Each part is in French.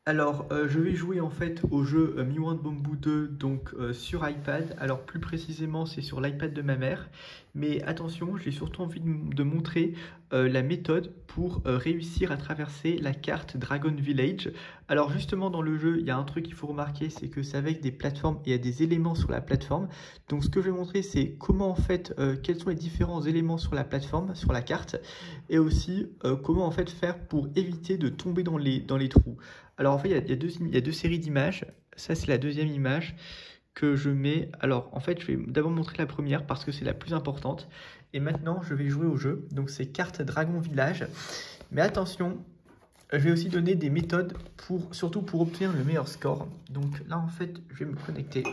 Alors, je vais jouer en fait au jeu Miwant Bamboo 2 donc sur iPad. Alors plus précisément, c'est sur l'iPad de ma mère. Mais attention, j'ai surtout envie de montrer la méthode pour réussir à traverser la carte Dragon Village. Alors justement dans le jeu, il y a un truc qu'il faut remarquer, c'est que c'est avec des plateformes et il y a des éléments sur la plateforme. Donc ce que je vais montrer, c'est comment en fait, quels sont les différents éléments sur la plateforme, sur la carte, et aussi comment en fait faire pour éviter de tomber dans les trous. Alors en fait, il y a deux séries d'images. Ça, c'est la deuxième image que je mets. Alors en fait, je vais d'abord montrer la première parce que c'est la plus importante. Et maintenant, je vais jouer au jeu. Donc c'est carte Dragon Village. Mais attention, je vais aussi donner des méthodes surtout pour obtenir le meilleur score. Donc là, en fait, je vais me connecter.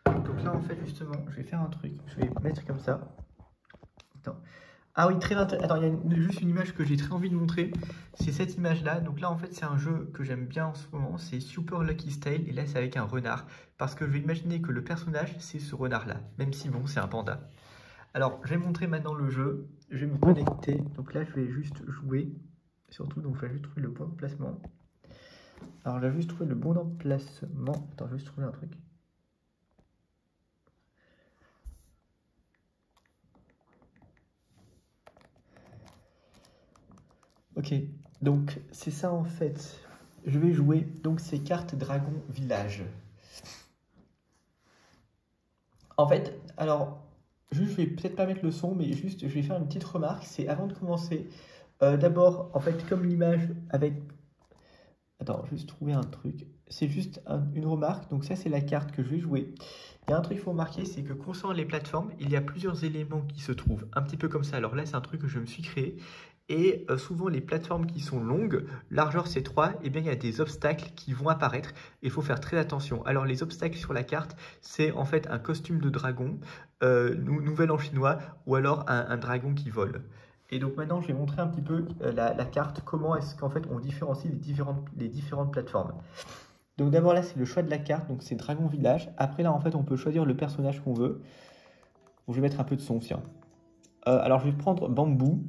Donc là, en fait, justement, je vais faire un truc. Je vais mettre comme ça. Attends. Ah oui, très intéressant. Attends, il y a juste une image que j'ai très envie de montrer. C'est cette image-là. Donc là, en fait, c'est un jeu que j'aime bien en ce moment. C'est Super Lucky Tale. Et là, c'est avec un renard. Parce que je vais imaginer que le personnage, c'est ce renard-là. Même si, bon, c'est un panda. Alors, je vais montrer maintenant le jeu. Je vais me connecter. Donc là, je vais juste jouer. Surtout, donc, je vais juste trouver le bon emplacement. Alors, je vais juste trouver le bon emplacement. Attends, je vais juste trouver un truc. Ok, donc c'est ça en fait. Je vais jouer donc ces cartes Dragon Village. En fait, alors, juste, je vais peut-être pas mettre le son, mais juste, je vais faire une petite remarque. C'est avant de commencer. D'abord, en fait, comme l'image avec. Attends, juste trouver un truc. C'est juste une remarque. Donc, ça, c'est la carte que je vais jouer. Il y a un truc qu'il faut remarquer, c'est que concernant les plateformes, il y a plusieurs éléments qui se trouvent. Un petit peu comme ça. Alors là, c'est un truc que je me suis créé. Et souvent, les plateformes qui sont longues, largeur C3, eh bien, il y a des obstacles qui vont apparaître. Il faut faire très attention. Alors, les obstacles sur la carte, c'est en fait un costume de dragon, nouvel en chinois, ou alors un dragon qui vole. Et donc maintenant, je vais montrer un petit peu la carte, comment est-ce qu'en fait on différencie les différentes plateformes. Donc d'abord là, c'est le choix de la carte, donc c'est Dragon Village. Après là, en fait, on peut choisir le personnage qu'on veut. Bon, je vais mettre un peu de son, tiens. Alors je vais prendre Bambou.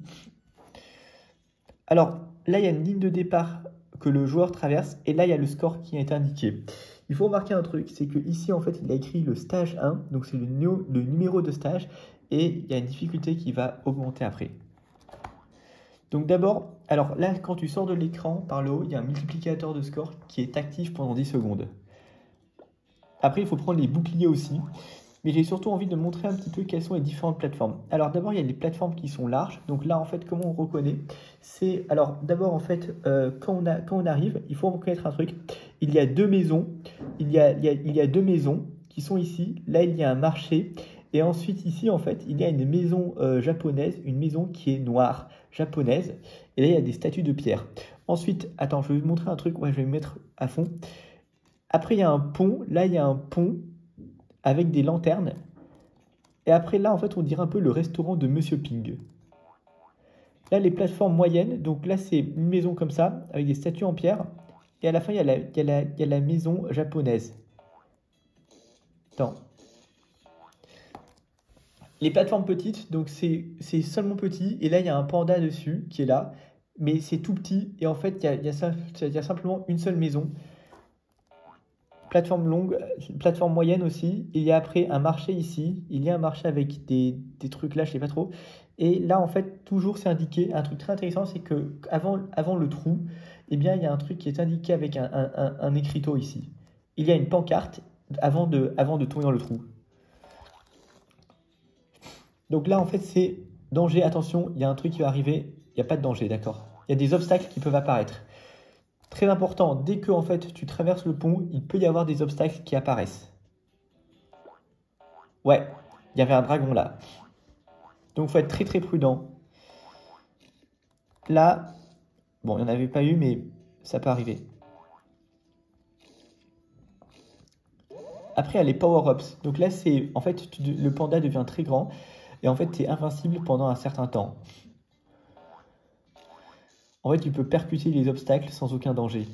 Alors là, il y a une ligne de départ que le joueur traverse, et là, il y a le score qui est indiqué. Il faut remarquer un truc, c'est que ici, en fait, il a écrit le stage 1, donc c'est le numéro de stage, et il y a une difficulté qui va augmenter après. Donc d'abord, alors là, quand tu sors de l'écran par le haut, il y a un multiplicateur de score qui est actif pendant 10 secondes. Après, il faut prendre les boucliers aussi. Mais j'ai surtout envie de montrer un petit peu quelles sont les différentes plateformes. Alors d'abord, il y a les plateformes qui sont larges. Donc là, en fait, comment on reconnaît? C'est alors d'abord, en fait, quand on arrive, il faut reconnaître un truc. Il y a deux maisons. Il y a deux maisons qui sont ici. Là, il y a un marché. Et ensuite, ici, en fait, il y a une maison japonaise, une maison qui est noire, japonaise. Et là, il y a des statues de pierre. Ensuite, attends, je vais vous montrer un truc. Ouais, je vais me mettre à fond. Après, il y a un pont. Là, il y a un pont avec des lanternes. Et après, là, en fait, on dirait un peu le restaurant de Monsieur Ping. Là, les plateformes moyennes, donc là, c'est une maison comme ça, avec des statues en pierre. Et à la fin, il y a la maison japonaise. Attends. Les plateformes petites, donc c'est seulement petit. Et là, il y a un panda dessus qui est là. Mais c'est tout petit. Et en fait, il y a simplement une seule maison. Plateforme longue, plateforme moyenne aussi. Il y a après un marché ici. Il y a un marché avec des trucs là, je sais pas trop. Et là, en fait, toujours c'est indiqué. Un truc très intéressant, c'est que avant le trou, eh bien, il y a un truc qui est indiqué avec un écriteau ici. Il y a une pancarte avant de tomber dans le trou. Donc là, en fait, c'est danger, attention, il y a un truc qui va arriver. Il n'y a pas de danger, d'accord? Il y a des obstacles qui peuvent apparaître. Très important, dès que en fait, tu traverses le pont, il peut y avoir des obstacles qui apparaissent. Ouais, il y avait un dragon là. Donc, il faut être très très prudent. Là, bon, il n'y en avait pas eu, mais ça peut arriver. Après, il y a les power-ups. Donc là, c'est en fait, le panda devient très grand et en fait, tu es invincible pendant un certain temps. En fait, tu peux percuter les obstacles sans aucun danger,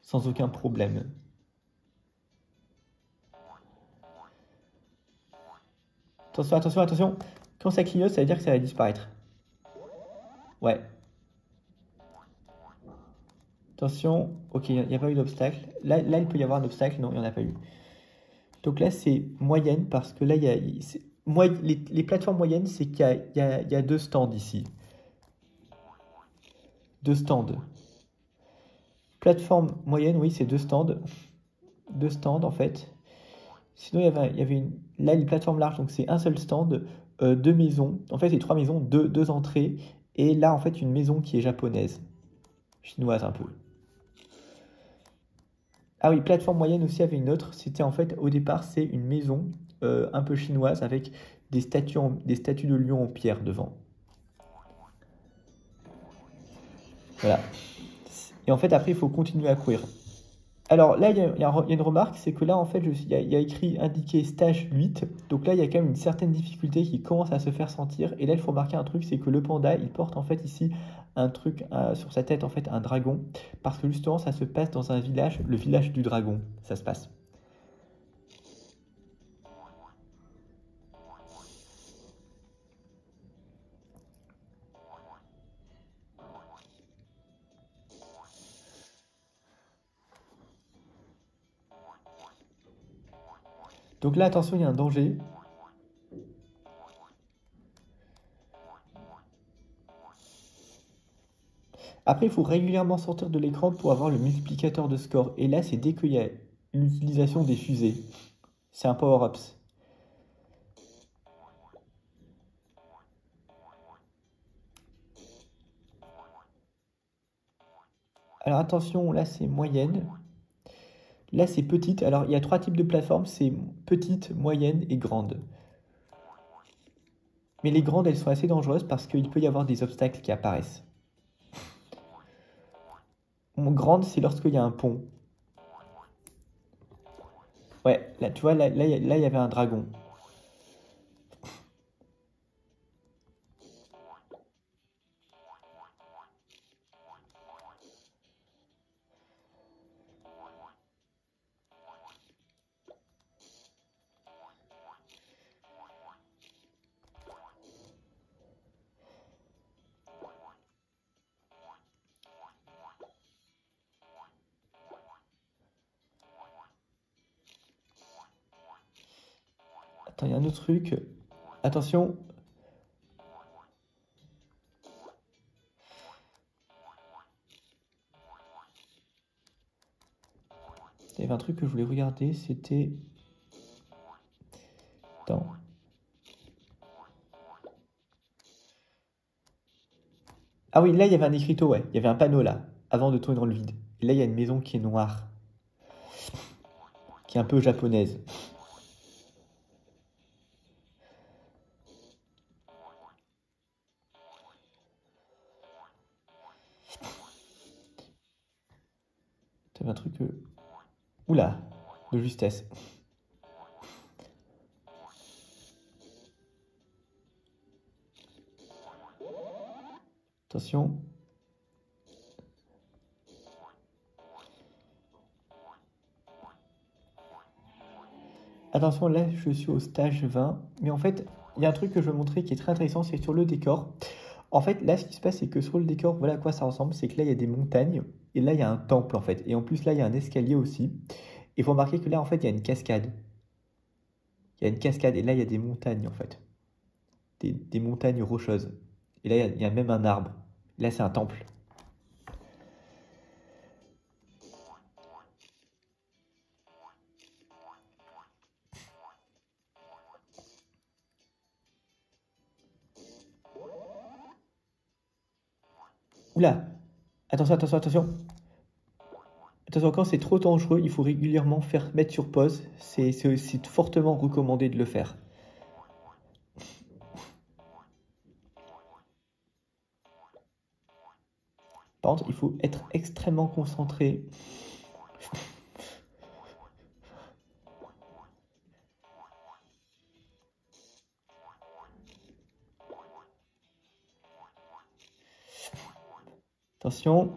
sans aucun problème. Attention, attention, attention. Quand ça clignote, ça veut dire que ça va disparaître. Ouais. Attention, ok, il n'y a pas eu d'obstacle. Là, il peut y avoir un obstacle, non, il n'y en a pas eu. Donc là, c'est moyenne parce que là, les plateformes moyennes, c'est qu'il y a deux stands ici. Deux stands. Plateforme moyenne, oui, c'est deux stands. Deux stands, en fait. Sinon, il y avait là, les plateformes larges, donc c'est un seul stand, deux maisons. En fait, c'est trois maisons, deux entrées. Et là, en fait, une maison qui est japonaise. Chinoise, un peu. Ah oui, plateforme moyenne aussi avait une autre. C'était en fait, au départ, c'est une maison un peu chinoise avec des statues de lions en pierre devant. Voilà. Et en fait, après, il faut continuer à courir. Alors là, il y a une remarque, c'est que là, en fait, il y a écrit indiqué stage 8. Donc là, il y a quand même une certaine difficulté qui commence à se faire sentir. Et là, il faut remarquer un truc, c'est que le panda, il porte en fait ici un truc sur sa tête, en fait, un dragon. Parce que justement, ça se passe dans un village, le village du dragon. Ça se passe. Donc là, attention, il y a un danger. Après, il faut régulièrement sortir de l'écran pour avoir le multiplicateur de score. Et là, c'est dès qu'il y a l'utilisation des fusées. C'est un power-ups. Alors attention, là c'est moyenne. Là c'est petite. Alors il y a trois types de plateformes, c'est petite, moyenne et grande. Mais les grandes, elles sont assez dangereuses parce qu'il peut y avoir des obstacles qui apparaissent. Grande, c'est lorsqu'il y a un pont. Ouais, là tu vois, là, il y avait un dragon. Attends, il y a un autre truc. Attention. Il y avait un truc que je voulais regarder, c'était... Attends. Ah oui, là il y avait un écriteau, ouais. Il y avait un panneau là, avant de tourner dans le vide. Et là il y a une maison qui est noire, qui est un peu japonaise. T'avais un truc... Oula, de justesse. Attention. Attention, là je suis au stage 20. Mais en fait, il y a un truc que je veux montrer qui est très intéressant, c'est sur le décor. En fait, là ce qui se passe, c'est que sur le décor, voilà à quoi ça ressemble. C'est que là il y a des montagnes. Et là il y a un temple en fait. Et en plus là il y a un escalier aussi. Et il faut remarquer que là en fait il y a une cascade. Il y a une cascade et là il y a des montagnes en fait. Des montagnes rocheuses. Et là il y a même un arbre. Là c'est un temple. Oula! Attention, attention, attention! Attention, quand c'est trop dangereux, il faut régulièrement mettre sur pause. C'est aussi fortement recommandé de le faire. Par contre, il faut être extrêmement concentré. Attention.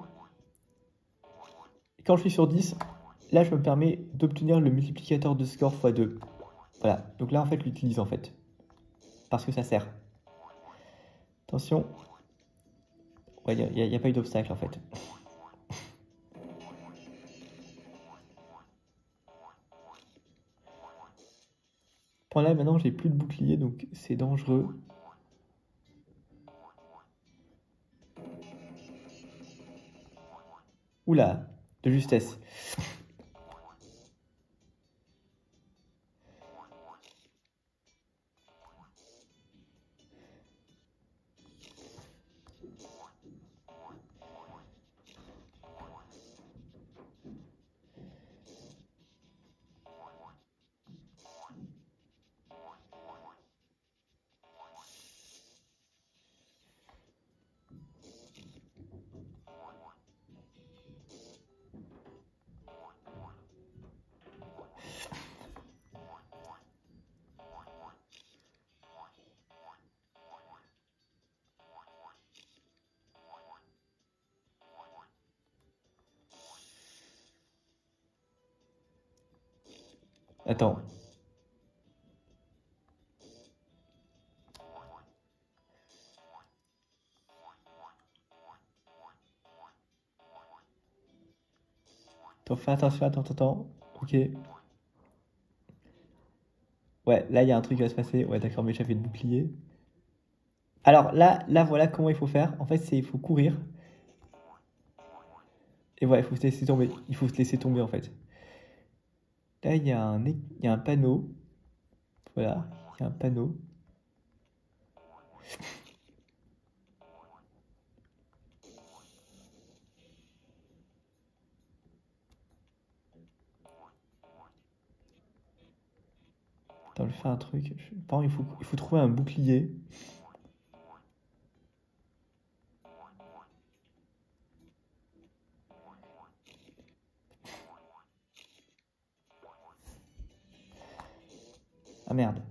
Quand je suis sur 10, là, je me permets d'obtenir le multiplicateur de score x2. Voilà. Donc là, en fait, je l'utilise en fait. Parce que ça sert. Attention. Ouais, il n'y a pas eu d'obstacle en fait. Bon là maintenant j'ai plus de bouclier donc c'est dangereux. Oula, de justesse. Attends. Attends, fais attention, attends. Ok. Ouais, là il y a un truc qui va se passer. Ouais, d'accord, mais j'avais le bouclier. Alors là, voilà comment il faut faire. En fait, c'est il faut courir. Et voilà, il faut se laisser tomber. Il faut se laisser tomber en fait. Là, il y a un panneau. Voilà, il y a un panneau. Attends, je vais faire un truc. Par contre, il faut trouver un bouclier. Ah merde.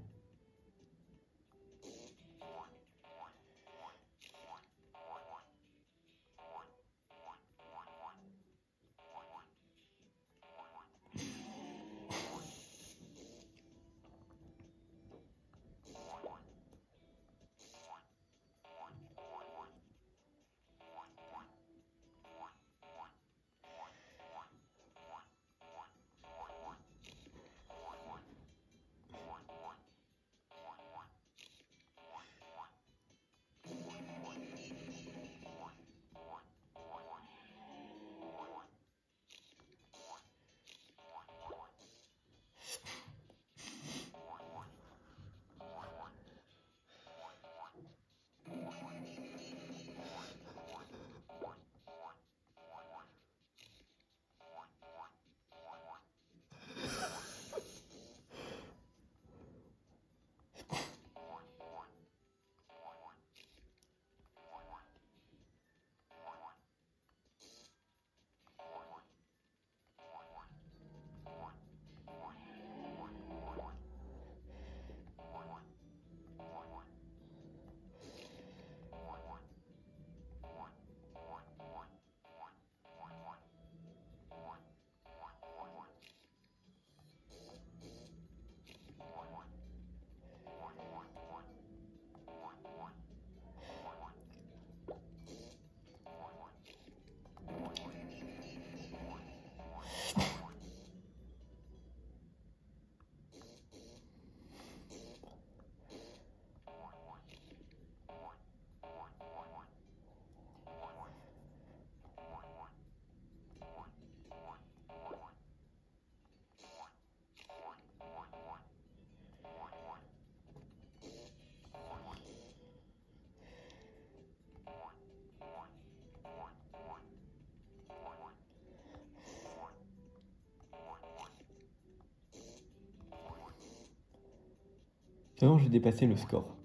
Sinon, j'ai dépassé le score.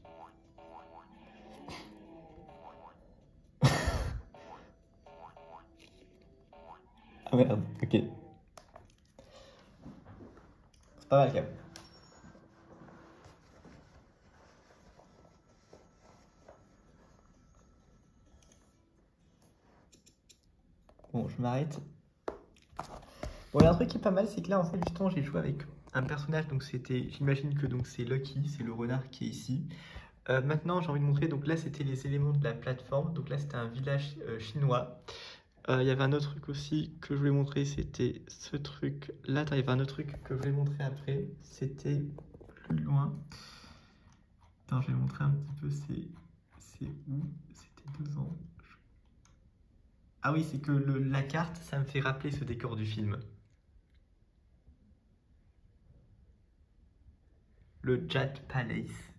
Ah merde, ok. C'est pas mal quand même. Bon, je m'arrête. Bon, il y a un truc qui est pas mal, c'est que là, en fait, justement, j'ai joué avec un personnage, donc c'était, j'imagine que donc c'est Lucky, c'est le renard qui est ici. Maintenant, j'ai envie de montrer, donc là, c'était les éléments de la plateforme, donc là, c'était un village chinois. Il y avait un autre truc aussi que je voulais montrer, c'était ce truc là. Attends, il y avait un autre truc que je voulais montrer après, c'était plus loin. Attends, je vais montrer un petit peu, c'est où? C'était 2 ans. Ah oui, c'est que la carte, ça me fait rappeler ce décor du film. Le Jade Palace.